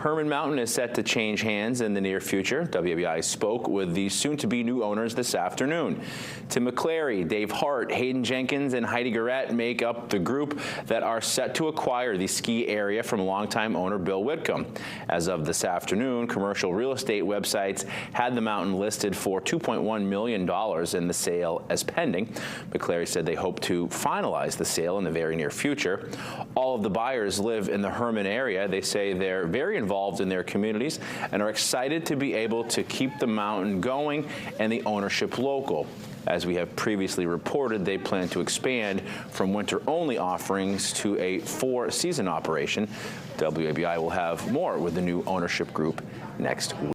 Hermon Mountain is set to change hands in the near future. WABI spoke with the soon-to-be new owners this afternoon. Tim McClary, Dave Hart, Hayden Jenkins, and Heidi Garrett make up the group that are set to acquire the ski area from longtime owner Bill Whitcomb. As of this afternoon, commercial real estate websites had the mountain listed for $2.1 million in the sale as pending. McClary said they hope to finalize the sale in the very near future. All of the buyers live in the Hermon area. They say they're very involved in their communities and are excited to be able to keep the mountain going and the ownership local. As we have previously reported, they plan to expand from winter-only offerings to a 4-season operation. WABI will have more with the new ownership group next week.